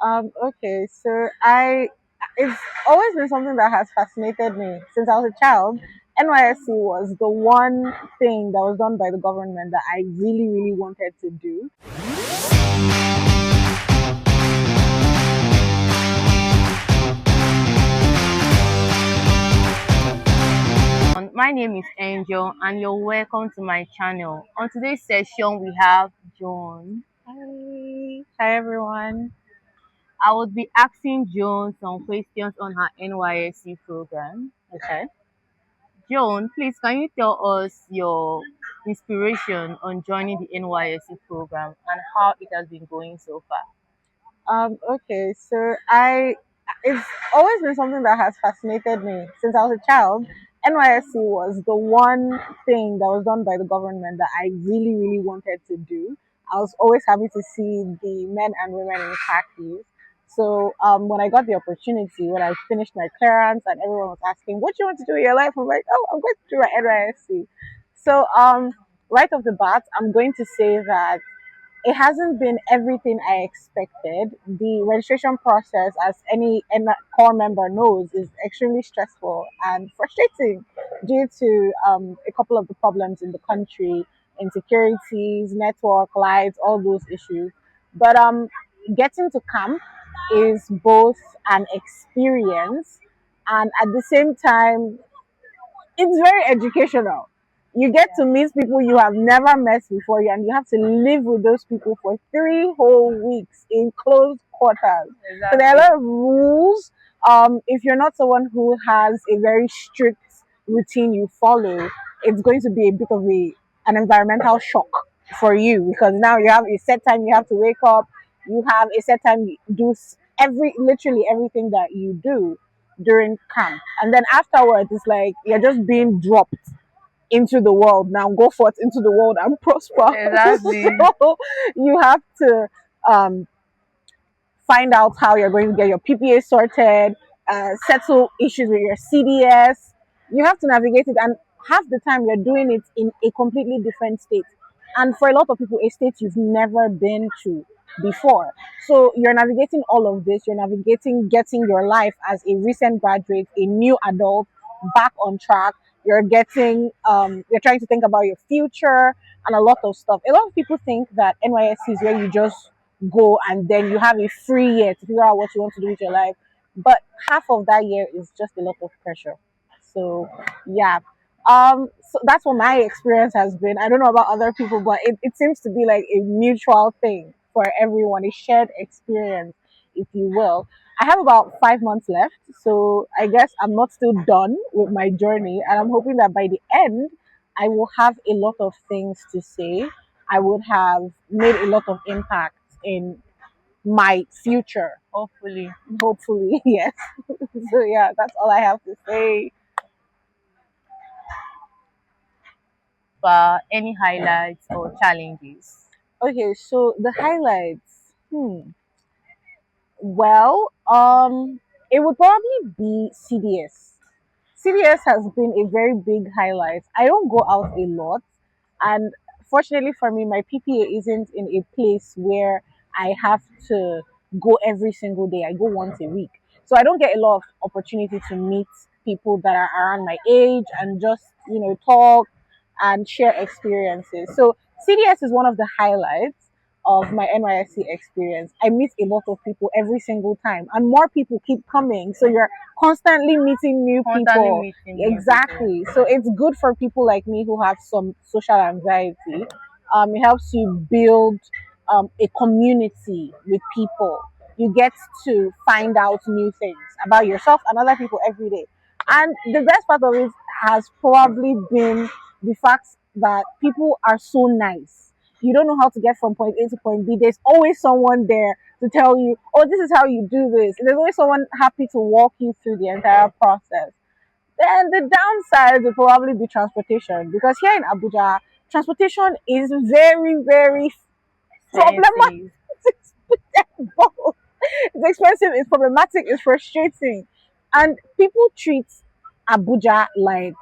Okay, so it's always been something that has fascinated me since I was a child. NYSC was the one thing that was done by the government that I really, really wanted to do. My name is Angel and you're welcome to my channel. On today's session we have Joan. Hi everyone. I would be asking Joan some questions on her NYSC program. Okay. Joan, please can you tell us your inspiration on joining the NYSC program and how it has been going so far? Okay, so it's always been something that has fascinated me since I was a child. NYSC was the one thing that was done by the government that I really, really wanted to do. I was always happy to see the men and women in khakis. So when I got the opportunity, when I finished my clearance and everyone was asking, what do you want to do in your life? I'm like, oh, I'm going to do my NYSC. So right off the bat, I'm going to say that it hasn't been everything I expected. The registration process, as any core member knows, is extremely stressful and frustrating due to a couple of the problems in the country, insecurities, network, lights, all those issues. But getting to camp is both an experience and at the same time it's very educational. You get to meet people you have never met before, and you have to live with those people for 3 whole weeks in close quarters. So there are a lot of rules. If you're not someone who has a very strict routine you follow, it's going to be a bit of an environmental shock for you because now you have a set time you have to wake up. You have a set time you do literally everything that you do during camp. And then afterwards, it's like you're just being dropped into the world. Now go forth into the world and prosper. Exactly. So you have to um, find out how you're going to get your PPA sorted, settle issues with your CDS. You have to navigate it, and half the time you're doing it in a completely different state. And for a lot of people, a state you've never been to before. So you're navigating all of this. You're navigating getting your life as a recent graduate, a new adult, back on track. You're trying to think about your future and a lot of stuff. A lot of people think that NYSC is where you just go and then you have a free year to figure out what you want to do with your life. But half of that year is just a lot of pressure. So yeah. So that's what my experience has been. I don't know about other people, but it seems to be like a mutual thing for everyone, a shared experience, if you will. I have about 5 months left, so I guess I'm not still done with my journey, and I'm hoping that by the end, I will have a lot of things to say. I would have made a lot of impact in my future. Hopefully. Hopefully, yes. So yeah, that's all I have to say. Any highlights or challenges? Okay, so the highlights. Well, it would probably be CDS. CDS has been a very big highlight. I don't go out a lot, and fortunately for me, my PPA isn't in a place where I have to go every single day. I go once a week, so I don't get a lot of opportunity to meet people that are around my age and just talk and share experiences. So CDS is one of the highlights of my NYSC experience. I meet a lot of people every single time, and more people keep coming. So you're constantly meeting new Constantly people. meeting new Exactly. So it's good for people like me who have some social anxiety. It helps you build a community with people. You get to find out new things about yourself and other people every day. And the best part of it has probably been the fact that people are so nice. You don't know how to get from point A to point B. There's always someone there to tell you, oh, this is how you do this. There's always someone happy to walk you through the entire process. Then the downside would probably be transportation because here in Abuja, transportation is very, very problematic. expensive. It's expensive, it's problematic, it's frustrating. And people treat Abuja like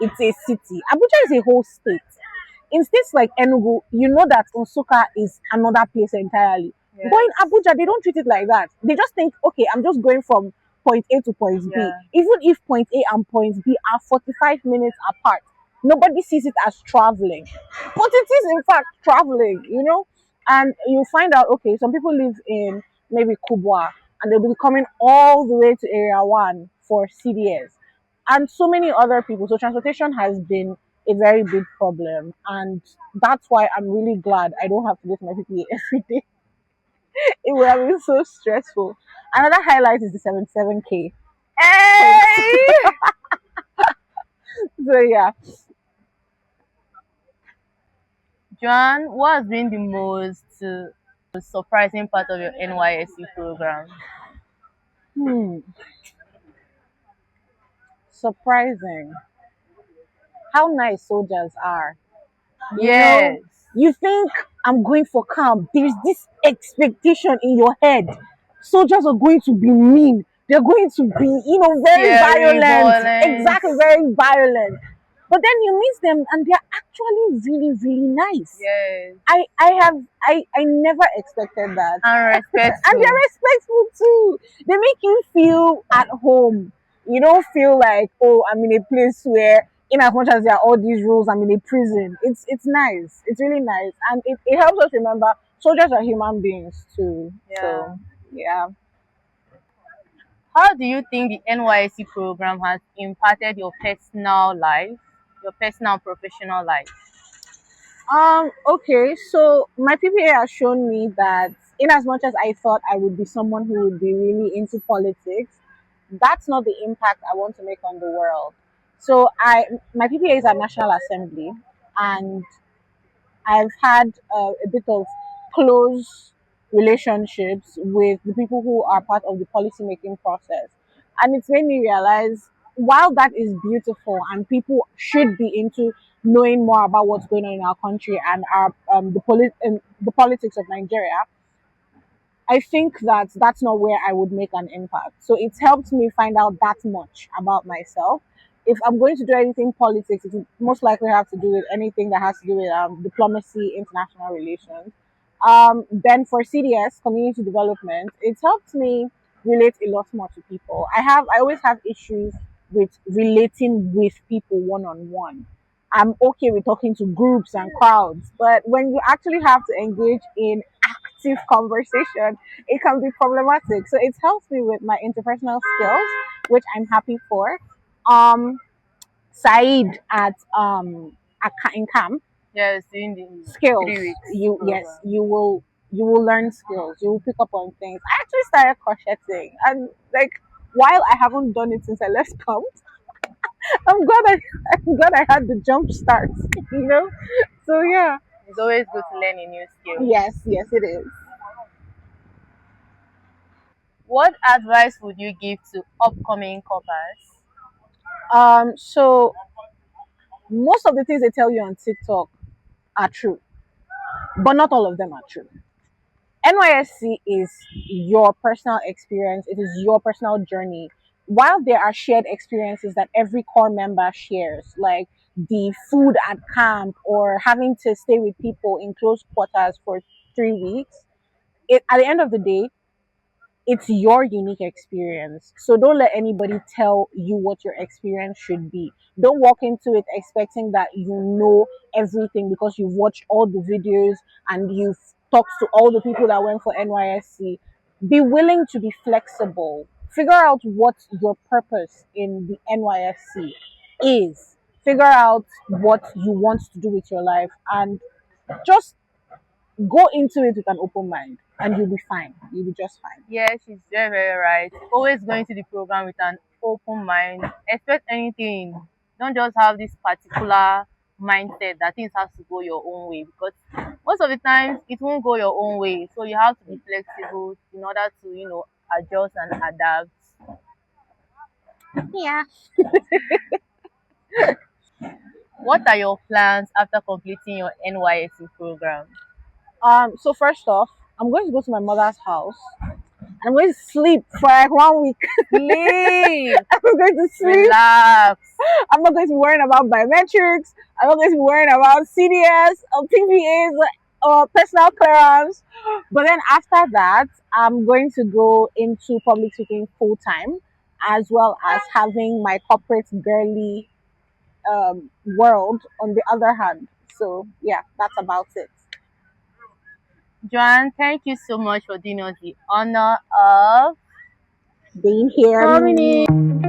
it's a city. Abuja is a whole state. In states like Enugu, you know that Nsukka is another place entirely. But in Yes. Abuja, they don't treat it like that. They just think, okay, I'm just going from point A to point B. Yeah. Even if point A and point B are 45 minutes apart, nobody sees it as traveling. But it is, in fact, traveling, you know? And you find out, okay, some people live in maybe Kubwa and they'll be coming all the way to Area 1 for CDS. And so many other people. So transportation has been a very big problem. And that's why I'm really glad I don't have to go to my PPA every day. It would have been so stressful. Another highlight is the 77k. Hey! So yeah. Joan, what has been the most surprising part of your NYSC program? Hmm. Surprising. How nice soldiers are. You know, Yes. you think I'm going for camp. There's this expectation in your head. Soldiers are going to be mean. They're going to be, very Scary, violent. violent. Exactly, very violent. But then you meet them and they're actually really, really nice. Yes. I never expected that. And And respectful. they're respectful too. They make you feel at home. You don't feel like, oh, I'm in a place where, in as much as there are all these rules, I'm in a prison. It's nice. It's really nice. And it helps us remember soldiers are human beings too. Yeah. So yeah. How do you think the NYSC program has impacted your personal life, your personal and professional life? Okay, so my PPA has shown me that in as much as I thought I would be someone who would be really into politics, that's not the impact I want to make on the world. So my PPA is at National Assembly, and I've had a bit of close relationships with the people who are part of the policy making process. And it's made me realize while that is beautiful and people should be into knowing more about what's going on in our country and our the politics of Nigeria, I think that that's not where I would make an impact. So it's helped me find out that much about myself. If I'm going to do anything politics, it would most likely have to do with anything that has to do with diplomacy, international relations. Then for CDS, community development, it's helped me relate a lot more to people. I always have issues with relating with people one on one. I'm okay with talking to groups and crowds, but when you actually have to engage in active conversation, it can be problematic. So it helps me with my interpersonal skills, which I'm happy for. Um, Said in camp, Yes, during the skills. 3 weeks You yes, program. you will learn skills. You will pick up on things. I actually started crocheting, and like while I haven't done it since I left camp, I'm glad I had the jump start. You know. So yeah. It's always good to learn a new skill. Yes, it is. What advice would you give to upcoming coppers? So most of the things they tell you on TikTok are true, but not all of them are true. NYSC is your personal experience, it is your personal journey. While there are shared experiences that every core member shares, like the food at camp or having to stay with people in close quarters for 3 weeks, at the end of the day, it's your unique experience. So don't let anybody tell you what your experience should be. Don't walk into it expecting that you know everything because you've watched all the videos and you've talked to all the people that went for NYSC. Be willing to be flexible. Figure out what your purpose in the NYSC is. Figure out what you want to do with your life and just go into it with an open mind and you'll be fine. You'll be just fine. Yes, she's very, very right. Always going to the program with an open mind. Expect anything. Don't just have this particular mindset that things have to go your own way because most of the times it won't go your own way. So you have to be flexible in order to, adjust and adapt. Yeah. What are your plans after completing your NYSC program? So first off, I'm going to go to my mother's house and I'm going to sleep for like 1 week. Sleep, I'm going to sleep. relax. I'm not going to be worrying about biometrics. I'm not going to be worrying about CDS or PVAs. personal clearance. But then after that, I'm going to go into public speaking full time, as well as having my corporate girly world on the other hand. So yeah, that's about it. Joanne, thank you so much for doing us the honor of Being here. coming in.